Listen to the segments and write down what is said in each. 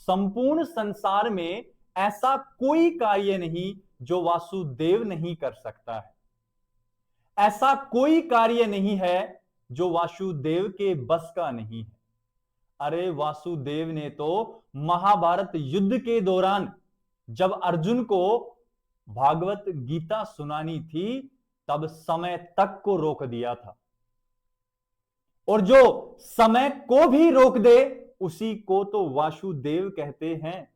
संपूर्ण संसार में ऐसा कोई कार्य नहीं जो वासुदेव नहीं कर सकता है। ऐसा कोई कार्य नहीं है जो वासुदेव के बस का नहीं है। अरे वासुदेव ने तो महाभारत युद्ध के दौरान जब अर्जुन को भागवत गीता सुनानी थी तब समय तक को रोक दिया था। और जो समय को भी रोक दे उसी को तो वासुदेव कहते हैं।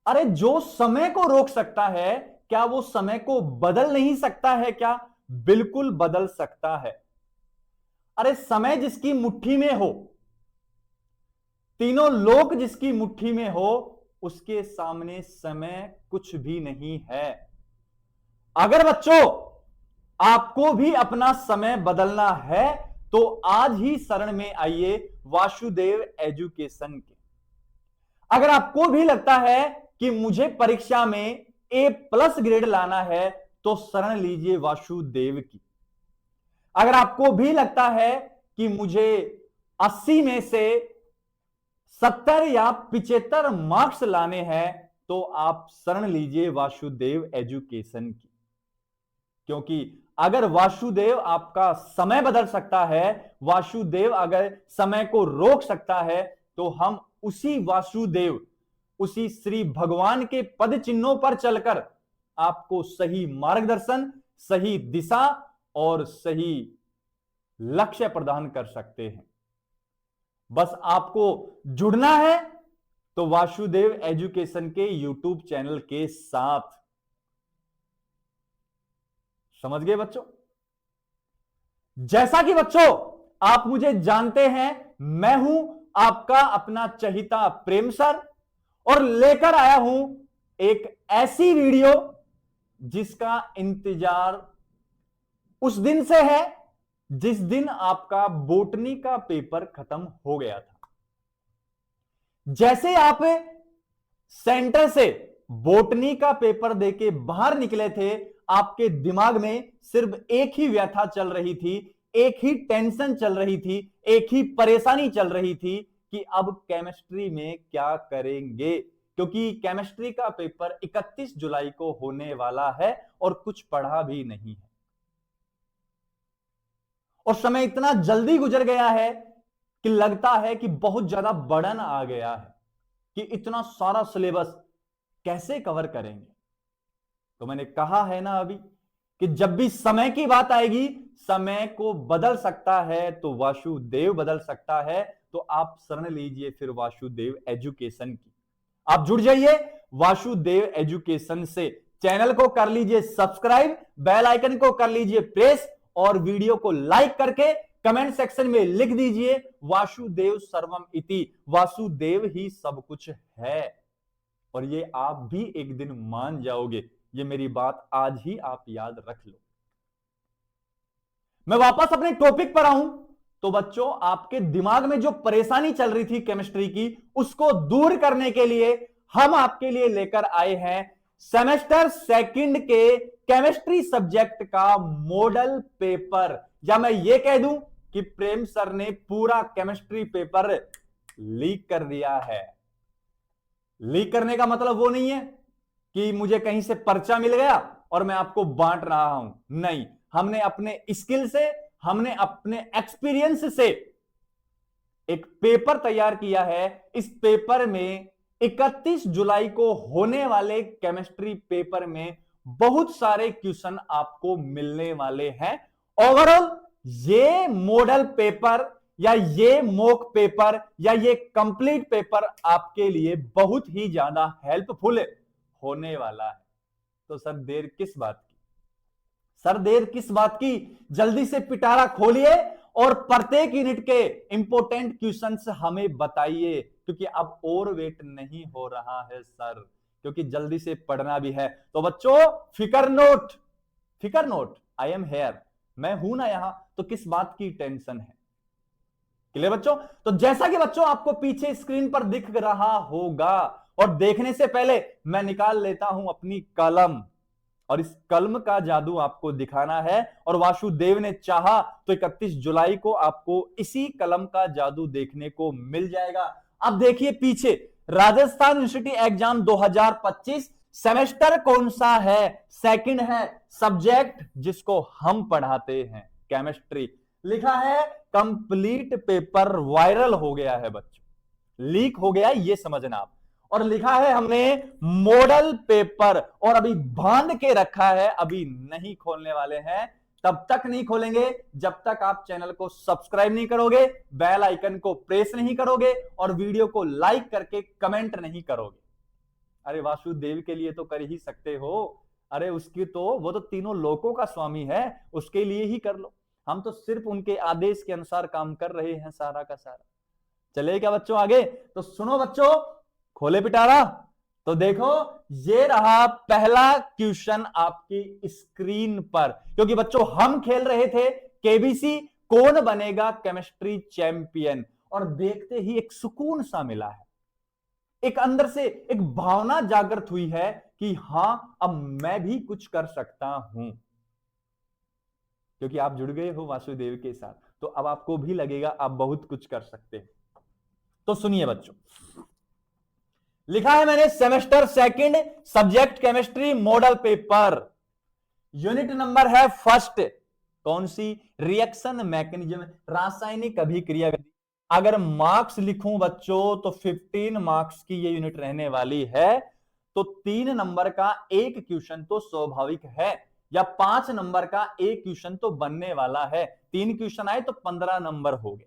अरे जो समय को रोक सकता है क्या वो समय को बदल नहीं सकता है क्या? बिल्कुल बदल सकता है। अरे समय जिसकी मुट्ठी में हो, तीनों लोक जिसकी मुट्ठी में हो, उसके सामने समय कुछ भी नहीं है। अगर बच्चों आपको भी अपना समय बदलना है तो आज ही शरण में आइए वासुदेव एजुकेशन के। अगर आपको भी लगता है कि मुझे परीक्षा में A+ ग्रेड लाना है तो शरण लीजिए वासुदेव की। अगर आपको भी लगता है कि मुझे 80 में से 70 या 75 मार्क्स लाने हैं तो आप शरण लीजिए वासुदेव एजुकेशन की। क्योंकि अगर वासुदेव आपका समय बदल सकता है, वासुदेव अगर समय को रोक सकता है, तो हम उसी वासुदेव, उसी श्री भगवान के पद चिन्हों पर चलकर आपको सही मार्गदर्शन, सही दिशा और सही लक्ष्य प्रदान कर सकते हैं। बस आपको जुड़ना है तो वासुदेव एजुकेशन के YouTube चैनल के साथ। समझ गए बच्चों? जैसा कि बच्चों आप मुझे जानते हैं, मैं हूं आपका अपना चहिता प्रेम सर और लेकर आया हूं एक ऐसी वीडियो जिसका इंतजार उस दिन से है जिस दिन आपका बॉटनी का पेपर खत्म हो गया था। जैसे आप सेंटर से बॉटनी का पेपर देके बाहर निकले थे, आपके दिमाग में सिर्फ एक ही व्यथा चल रही थी, एक ही टेंशन चल रही थी, एक ही परेशानी चल रही थी कि अब केमिस्ट्री में क्या करेंगे, क्योंकि केमिस्ट्री का पेपर 31 जुलाई को होने वाला है और कुछ पढ़ा भी नहीं है। और समय इतना जल्दी गुजर गया है कि लगता है कि बहुत ज्यादा बर्डन आ गया है कि इतना सारा सिलेबस कैसे कवर करेंगे। तो मैंने कहा है ना अभी कि जब भी समय की बात आएगी, समय को बदल सकता है तो वासुदेव बदल सकता है। तो आप शरण लीजिए फिर वासुदेव एजुकेशन की। आप जुड़ जाइए वासुदेव एजुकेशन से। चैनल को कर लीजिए सब्सक्राइब, बेल आइकन को कर लीजिए प्रेस और वीडियो को लाइक करके कमेंट सेक्शन में लिख दीजिए वासुदेव सर्वम इति, वासुदेव ही सब कुछ है। और ये आप भी एक दिन मान जाओगे। ये मेरी बात आज ही आप याद रख लो। मैं वापस अपने टॉपिक पर आऊं तो बच्चों आपके दिमाग में जो परेशानी चल रही थी केमिस्ट्री की, उसको दूर करने के लिए हम आपके लिए लेकर आए हैं सेमेस्टर सेकंड के केमिस्ट्री सब्जेक्ट का मॉडल पेपर। या मैं ये कह दूं कि प्रेम सर ने पूरा केमिस्ट्री पेपर लीक कर दिया है। लीक करने का मतलब वो नहीं है कि मुझे कहीं से पर्चा मिल गया और मैं आपको बांट रहा हूं। नहीं, हमने अपने स्किल से, हमने अपने एक्सपीरियंस से एक पेपर तैयार किया है। इस पेपर में 31 जुलाई को होने वाले केमिस्ट्री पेपर में बहुत सारे क्वेश्चन आपको मिलने वाले हैं। ओवरऑल ये मॉडल पेपर या ये मॉक पेपर या ये कंप्लीट पेपर आपके लिए बहुत ही ज्यादा हेल्पफुल होने वाला है। तो सर देर किस बात की? सर देर किस बात की? जल्दी से पिटारा खोलिए और प्रत्येक यूनिट के इंपॉर्टेंट क्वेश्चंस हमें बताइए, क्योंकि अब और वेट नहीं हो रहा है सर, क्योंकि जल्दी से पढ़ना भी है। तो बच्चों फिकर नोट, आई एम हेयर, मैं हूं ना यहां, तो किस बात की टेंशन है? क्लियर बच्चों? तो जैसा कि बच्चों आपको पीछे स्क्रीन पर दिख रहा होगा, और देखने से पहले मैं निकाल लेता हूं अपनी कलम, और इस कलम का जादू आपको दिखाना है। और वासुदेव ने चाहा तो 31 जुलाई को आपको इसी कलम का जादू देखने को मिल जाएगा। अब देखिए पीछे, राजस्थान यूनिवर्सिटी एग्जाम 2025 सेमेस्टर कौन सा है? सेकंड है। सब्जेक्ट जिसको हम पढ़ाते हैं केमिस्ट्री। लिखा है कंप्लीट पेपर वायरल हो गया है बच्चों, लीक हो गया ये समझना आप। और लिखा है हमने मॉडल पेपर, और अभी बांध के रखा है, अभी नहीं खोलने वाले हैं। तब तक नहीं खोलेंगे जब तक आप चैनल को सब्सक्राइब नहीं करोगे, बेल आइकन को प्रेस नहीं करोगे और वीडियो को लाइक करके कमेंट नहीं करोगे। अरे वासुदेव के लिए तो कर ही सकते हो, अरे उसकी तो, वो तो तीनों लोकों का स्वामी है, उसके लिए ही कर लो। हम तो सिर्फ उनके आदेश के अनुसार काम कर रहे हैं सारा का सारा। चले क्या बच्चों आगे? तो सुनो बच्चों, खोले पिटारा। तो देखो ये रहा पहला क्वेश्चन आपकी स्क्रीन पर, क्योंकि बच्चों हम खेल रहे थे केबीसी कौन बनेगा केमिस्ट्री चैंपियन, और देखते ही एक सुकून सा मिला है, एक अंदर से एक भावना जागृत हुई है कि हां अब मैं भी कुछ कर सकता हूं, क्योंकि आप जुड़ गए हो वासुदेव के साथ, तो अब आपको भी लगेगा आप बहुत कुछ कर सकते हैं। तो सुनिए बच्चों, लिखा है मैंने semester second subject chemistry model paper, unit number है फर्स्ट, कौन सी? रिएक्शन मैकेनिज्म, रासायनिक अभिक्रिया। अगर मार्क्स लिखूं बच्चों तो 15 मार्क्स की ये यूनिट रहने वाली है, तो 3 नंबर का एक क्वेश्चन तो स्वाभाविक है, या 5 नंबर का एक क्वेश्चन तो बनने वाला है। 3 क्वेश्चन आए तो 15 नंबर हो गए।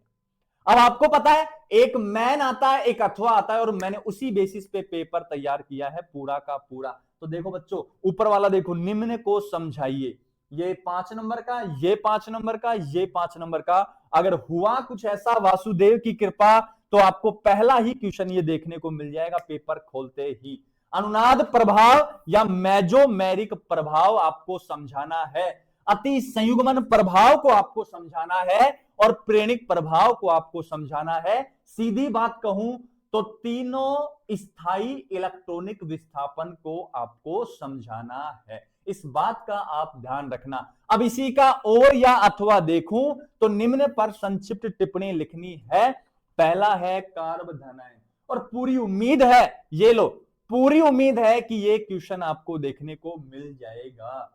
अब आपको पता है एक मैन आता है, एक अथवा आता है, और मैंने उसी बेसिस पे पेपर तैयार किया है पूरा का पूरा। तो देखो बच्चों, ऊपर वाला देखो, निम्न को समझाइए, ये 5 नंबर का, ये 5 नंबर का, ये 5 नंबर का। अगर हुआ कुछ ऐसा वासुदेव की कृपा, तो आपको पहला ही क्वेश्चन ये देखने को मिल जाएगा पेपर खोलते ही। अनुनाद प्रभाव या मेजोमेरिक प्रभाव आपको समझाना है, अति संयुग्मन प्रभाव को आपको समझाना है, और प्रेरणिक प्रभाव को आपको समझाना है। सीधी बात कहूं तो तीनों स्थायी इलेक्ट्रॉनिक विस्थापन को आपको समझाना है, इस बात का आप ध्यान रखना। अब इसी का और या अथवा देखूं तो निम्न पर संक्षिप्त टिप्पणी लिखनी है। पहला है कार्बधनायन, और पूरी उम्मीद है, ये लो, पूरी उम्मीद है कि ये क्वेश्चन आपको देखने को मिल जाएगा।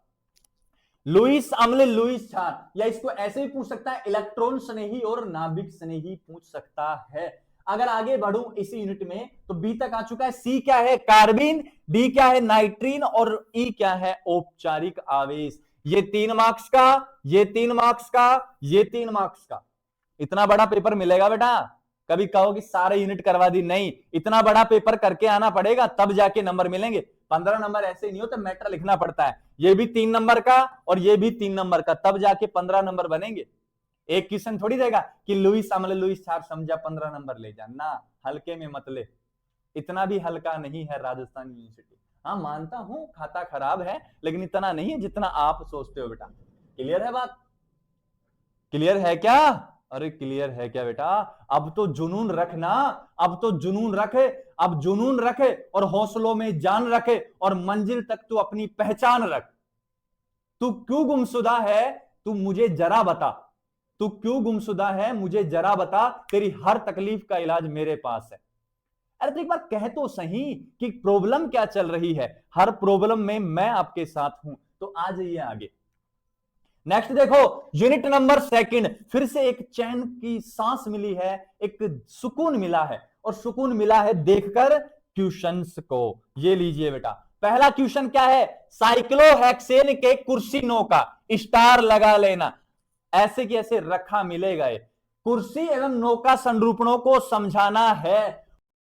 लुईस अम्ल, लुईस क्षार, या इसको ऐसे भी पूछ सकता है इलेक्ट्रॉन स्नेही और नाभिक स्नेही पूछ सकता है। अगर आगे बढ़ूं इसी यूनिट में तो बी तक आ चुका है। सी क्या है? कार्बिन। डी क्या है? नाइट्रीन। और ई क्या है? औपचारिक आवेश। ये 3 मार्क्स का, ये 3 मार्क्स का, ये 3 मार्क्स का। इतना बड़ा पेपर मिलेगा बेटा? कभी कहो कि सारे यूनिट करवा दी, नहीं, इतना बड़ा पेपर करके आना पड़ेगा तब जाके नंबर मिलेंगे। 15 नंबर ऐसे नहीं होते, मैटर लिखना पड़ता है। ये भी 3 नंबर का और ये भी 3 नंबर का, तब जाके 15 नंबर बनेंगे। एक क्वेश्चन थोड़ी देगा कि लुईस अम्ल लुईस क्षार समझा 15 नंबर ले जाना, हल्के में मत ले, इतना भी हल्का नहीं है राजस्थान यूनिवर्सिटी। हाँ मानता हूं खाता खराब है, लेकिन इतना नहीं है जितना आप सोचते हो बेटा। क्लियर है बात? क्लियर है क्या? अरे क्लियर है क्या बेटा? अब तो जुनून रखना, अब तो जुनून रखे, अब जुनून रखे और हौसलों में जान रखे, और मंजिल तक तू अपनी पहचान रख। तू क्यों गुमशुदा है? तू मुझे जरा बता, तू क्यों गुमशुदा है मुझे जरा बता, तेरी हर तकलीफ का इलाज मेरे पास है। अरे तो एक बार कह तो सही कि प्रॉब्लम क्या चल रही है, हर प्रॉब्लम में मैं आपके साथ हूं। तो आ जाइए आगे। नेक्स्ट देखो, यूनिट नंबर सेकंड, फिर से एक चैन की सांस मिली है, एक सुकून मिला है, और सुकून मिला है देखकर क्वेश्चंस को। ये लीजिए बेटा, पहला क्वेश्चन क्या है? साइक्लोहेक्सेन के कुर्सिनों का स्टार लगा लेना, ऐसे की ऐसे रखा मिलेगा। ये कुर्सी एवं नौका संरूपणों को समझाना है।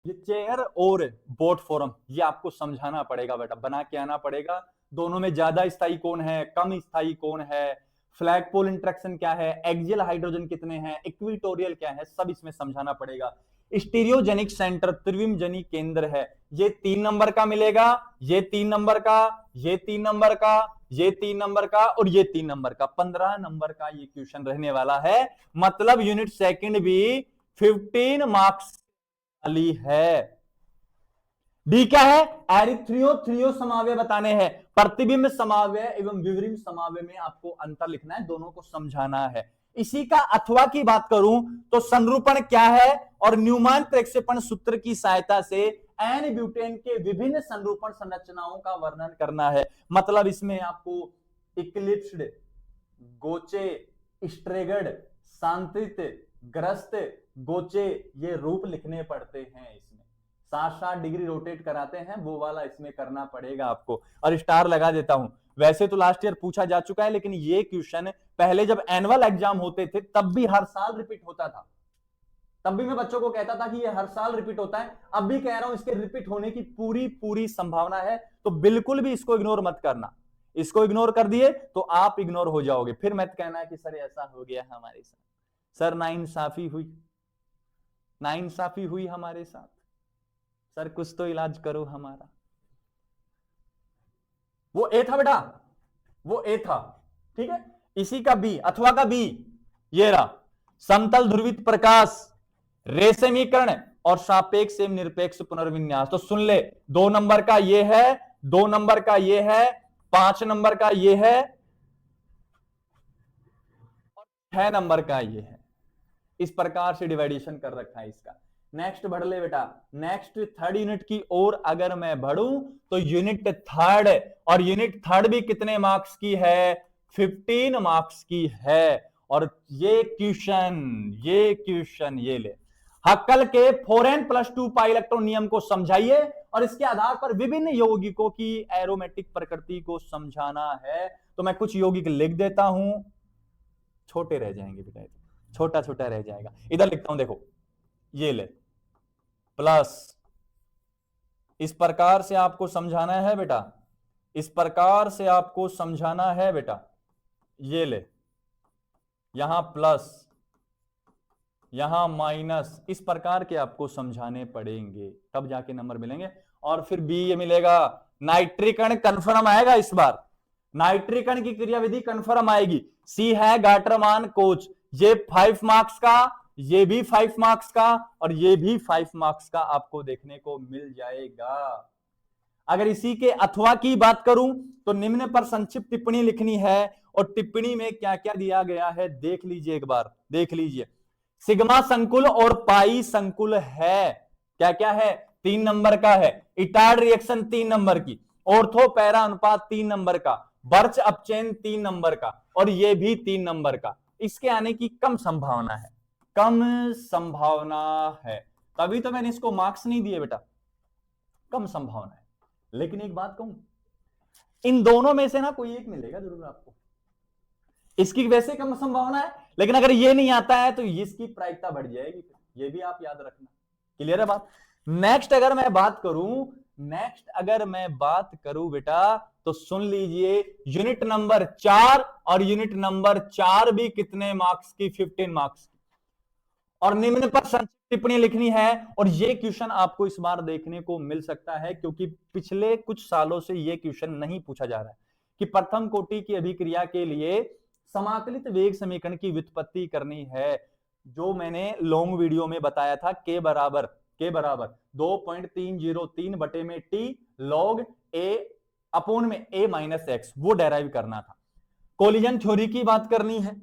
ये चेयर और बोट फॉर्म, ये आपको समझाना पड़ेगा बेटा, बना के आना पड़ेगा। दोनों में ज्यादा स्थायी कौन है, कम स्थायी कौन है, फ्लैगपोल इंटरेक्शन क्या है, एक्सियल हाइड्रोजन कितने हैं, इक्विटोरियल क्या है, सब इसमें समझाना पड़ेगा। स्टीरियोजेनिक सेंटर, त्रिविमजनी केंद्र है, ये 3 नंबर का मिलेगा, ये 3 नंबर का, ये 3 नंबर का, ये 3 नंबर का, और ये 3 नंबर का। 15 नंबर का ये क्वेश्चन रहने वाला है। मतलब यूनिट सेकंड भी 15 मार्क्स वाली है। डी क्या है? एरिथ्रियो थ्रियो समावय बताने हैं। प्रतिबिंब समावय एवं विवरिम समावय में आपको अंतर लिखना है, दोनों को समझाना है। इसी का अथवा की बात करूं तो संरूपण क्या है और न्यूमैन प्रक्षेपण सूत्र की सहायता से एन ब्यूटेन के विभिन्न संरूपण संरचनाओं का वर्णन करना है। मतलब इसमें आपको इक्लिप्स्ड, गोचे, स्ट्रेगड, सांत्रित, ग्रस्त, गोचे ये रूप लिखने पड़ते हैं। इसमें 60 डिग्री रोटेट कराते हैं, वो वाला इसमें करना पड़ेगा आपको। और स्टार लगा देता हूं। वैसे तो लास्ट ईयर पूछा जा चुका है, लेकिन ये क्वेश्चन पहले जब एनुअल एग्जाम होते थे तब भी हर साल रिपीट होता था। तब भी मैं बच्चों को कहता था कि ये हर साल रिपीट होता है। अब भी कह रहा हूं इसके रिपीट होने की पूरी पूरी संभावना है, तो बिल्कुल भी इसको इग्नोर मत करना। इसको इग्नोर कर दिए तो आप इग्नोर हो जाओगे, फिर मत कहना कि सर ऐसा हो गया हमारे साथ, सर नाइंसाफी हुई, नाइंसाफी हुई हमारे साथ, सर कुछ तो इलाज करो हमारा। वो ए था बेटा, वो ए था, ठीक है। इसी का बी, अथवा का बी ये रहा, समतल ध्रुवित प्रकाश, रेशमीकरण और सापेक्ष एवं निरपेक्ष पुनर्विन्यास। तो सुन ले, 2 नंबर का ये है, 2 नंबर का ये है, 5 नंबर का ये है और 6 नंबर का ये है। इस प्रकार से डिवाइडेशन कर रखा है इसका। नेक्स्ट बढ़ ले बेटा, नेक्स्ट थर्ड यूनिट की ओर अगर मैं बढ़ूं तो यूनिट थर्ड, और यूनिट थर्ड भी कितने मार्क्स की है? 15 मार्क्स की है। और ये क्वेश्चन ये ले, हक्कल के 4n+2 पाई इलेक्ट्रॉन नियम को समझाइए और इसके आधार पर विभिन्न यौगिकों की एरोमेटिक प्रकृति को समझाना है। तो मैं कुछ यौगिक लिख देता हूं, छोटे रह जाएंगे बेटा, छोटा छोटा रह जाएगा। इधर लिखता हूं, देखो ये ले प्लस, इस प्रकार से आपको समझाना है बेटा, इस प्रकार से आपको समझाना है बेटा। ये ले, यहां प्लस, यहां माइनस, इस प्रकार के आपको समझाने पड़ेंगे, तब जाके नंबर मिलेंगे। और फिर बी ये मिलेगा, नाइट्रिकण कंफर्म आएगा इस बार, नाइट्रिकण की क्रियाविधि कंफर्म आएगी। सी है गाटरमान कोच, ये 5 मार्क्स का, ये भी 5 मार्क्स का और ये भी 5 मार्क्स का आपको देखने को मिल जाएगा। अगर इसी के अथवा की बात करूं तो निम्न पर संक्षिप्त टिप्पणी लिखनी है, और टिप्पणी में क्या क्या दिया गया है देख लीजिए, एक बार देख लीजिए। सिग्मा संकुल और पाई संकुल है, क्या क्या है? 3 नंबर का है। इटार्ड रिएक्शन 3 नंबर की, ऑर्थो पैरा अनुपात 3 नंबर का, बर्च अपचेन 3 नंबर का, और ये भी 3 नंबर का। इसके आने की कम संभावना है, कम संभावना है, तभी तो मैंने इसको मार्क्स नहीं दिए बेटा, कम संभावना है। लेकिन एक बात कहूं, इन दोनों में से ना कोई एक मिलेगा जरूर आपको, इसकी वैसे कम संभावना है, लेकिन अगर ये नहीं आता है तो इसकी प्रायिकता बढ़ जाएगी, ये भी आप याद रखना। क्लियर है बात? नेक्स्ट अगर मैं बात करूं बेटा, तो सुन लीजिए, यूनिट नंबर 4 और यूनिट नंबर 4 भी कितने मार्क्स की? 15 मार्क्स की। और निम्न पर संक्षिप्त टिप्पणी लिखनी है, और ये क्वेश्चन आपको इस बार देखने को मिल सकता है, क्योंकि पिछले कुछ सालों से ये क्वेश्चन नहीं पूछा जा रहा है कि प्रथम कोटि की अभिक्रिया के लिए समाकलित वेग समीकरण की व्युत्पत्ति करनी है। जो मैंने लॉन्ग वीडियो में बताया था, के बराबर 2.303 बटे में टी लॉग ए अपोन में ए माइनस एक्स, वो डेराइव करना था। कोलिजन थ्योरी की बात करनी है,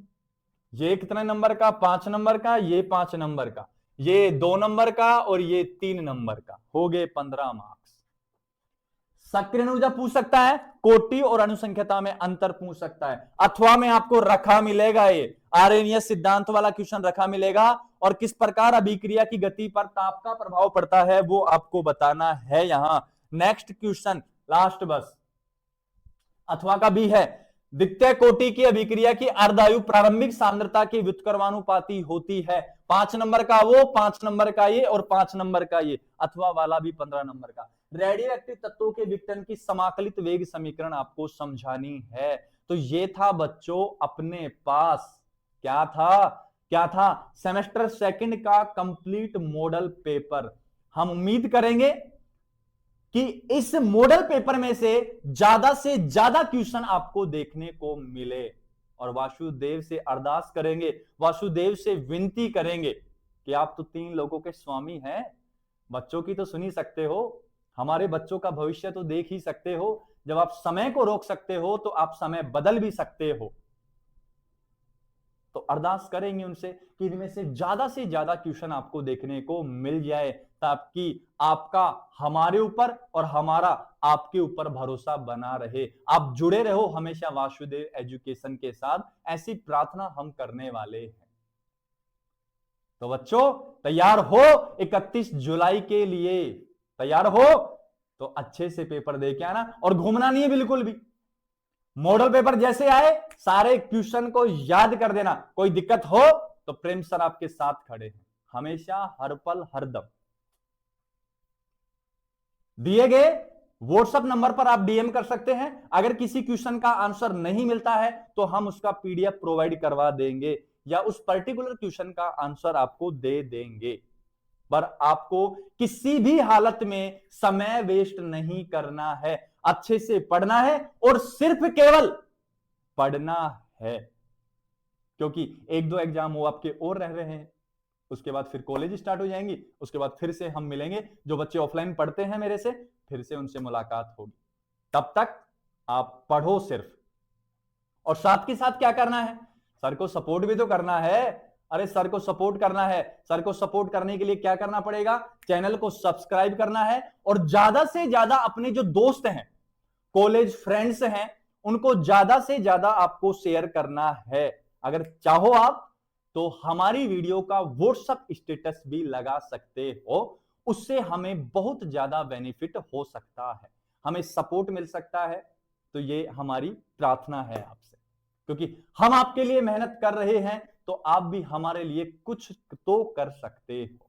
ये कितने नंबर का? 5 नंबर का, ये 5 नंबर का, ये 2 नंबर का और ये 3 नंबर का, हो गए 15 मार्क्स। सक्रिय ऊर्जा पूछ सकता है, कोटि और अनुसंख्यता में अंतर पूछ सकता है, अथवा में आपको रखा मिलेगा, ये आर्यनियस सिद्धांत वाला क्वेश्चन रखा मिलेगा, और किस प्रकार अभिक्रिया की गति पर ताप का प्रभाव पड़ता है वो आपको बताना है यहां। नेक्स्ट क्वेश्चन लास्ट बस, अथवा का भी है, द्वितीय कोटि की अभिक्रिया की अर्धायु प्रारंभिक सांद्रता की व्युत्क्रमानुपाती होती है। 5 नंबर का वो, 5 नंबर का ये और 5 नंबर का ये, अथवा वाला भी 15 नंबर का। रेडियो एक्टिव तत्वों के विघटन की समाकलित वेग समीकरण आपको समझानी है। तो ये था बच्चों अपने पास, क्या था? सेमेस्टर सेकंड का कंप्लीट मॉडल पेपर। हम उम्मीद करेंगे कि इस मॉडल पेपर में से ज्यादा क्वेश्चन आपको देखने को मिले, और वासुदेव से अरदास करेंगे, वासुदेव से विनती करेंगे कि आप तो 3 लोगों के स्वामी हैं, बच्चों की तो सुन ही सकते हो, हमारे बच्चों का भविष्य तो देख ही सकते हो। जब आप समय को रोक सकते हो तो आप समय बदल भी सकते हो। तो अरदास करेंगे उनसे कि इनमें से ज्यादा क्वेश्चन आपको देखने को मिल जाए, ताकि आपका हमारे ऊपर और हमारा आपके ऊपर भरोसा बना रहे। आप जुड़े रहो हमेशा वासुदेव एजुकेशन के साथ, ऐसी प्रार्थना हम करने वाले हैं। तो बच्चों तैयार हो 31 जुलाई के लिए? तैयार हो तो अच्छे से पेपर दे के आना और घूमना नहीं है बिल्कुल भी। मॉडल पेपर जैसे आए सारे क्वेश्चन को याद कर देना। कोई दिक्कत हो तो प्रेम सर आपके साथ खड़े हैं हमेशा, हर पल हर दम। दिए गए व्हाट्सएप नंबर पर आप डीएम कर सकते हैं। अगर किसी क्वेश्चन का आंसर नहीं मिलता है तो हम उसका पीडीएफ प्रोवाइड करवा देंगे या उस पर्टिकुलर क्वेश्चन का आंसर आपको दे देंगे। पर आपको किसी भी हालत में समय वेस्ट नहीं करना है, अच्छे से पढ़ना है और सिर्फ केवल पढ़ना है, क्योंकि 1-2 एग्जाम वो आपके और रह रहे हैं, उसके बाद फिर कॉलेज स्टार्ट हो जाएंगी, उसके बाद फिर से हम मिलेंगे। जो बच्चे ऑफलाइन पढ़ते हैं मेरे से, फिर से उनसे मुलाकात होगी। तब तक आप पढ़ो सिर्फ, और साथ के साथ क्या करना है, सर को सपोर्ट भी तो करना है। अरे सर को सपोर्ट करना है, सर को सपोर्ट करने के लिए क्या करना पड़ेगा, चैनल को सब्सक्राइब करना है और ज्यादा से ज्यादा अपने जो दोस्त हैं, कॉलेज फ्रेंड्स हैं, उनको ज्यादा से ज्यादा आपको शेयर करना है। अगर चाहो आप तो हमारी वीडियो का व्हाट्सएप स्टेटस भी लगा सकते हो, उससे हमें बहुत ज्यादा बेनिफिट हो सकता है, हमें सपोर्ट मिल सकता है। तो ये हमारी प्रार्थना है आपसे, क्योंकि हम आपके लिए मेहनत कर रहे हैं तो आप भी हमारे लिए कुछ तो कर सकते हो।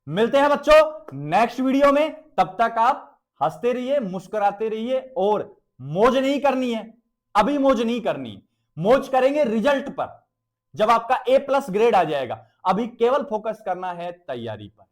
मिलते हैं बच्चों नेक्स्ट वीडियो में, तब तक आप हंसते रहिए, मुस्कुराते रहिए और मौज नहीं करनी है, अभी मौज नहीं करनी है, मौज करेंगे रिजल्ट पर, जब आपका A+ ग्रेड आ जाएगा। अभी केवल फोकस करना है तैयारी पर।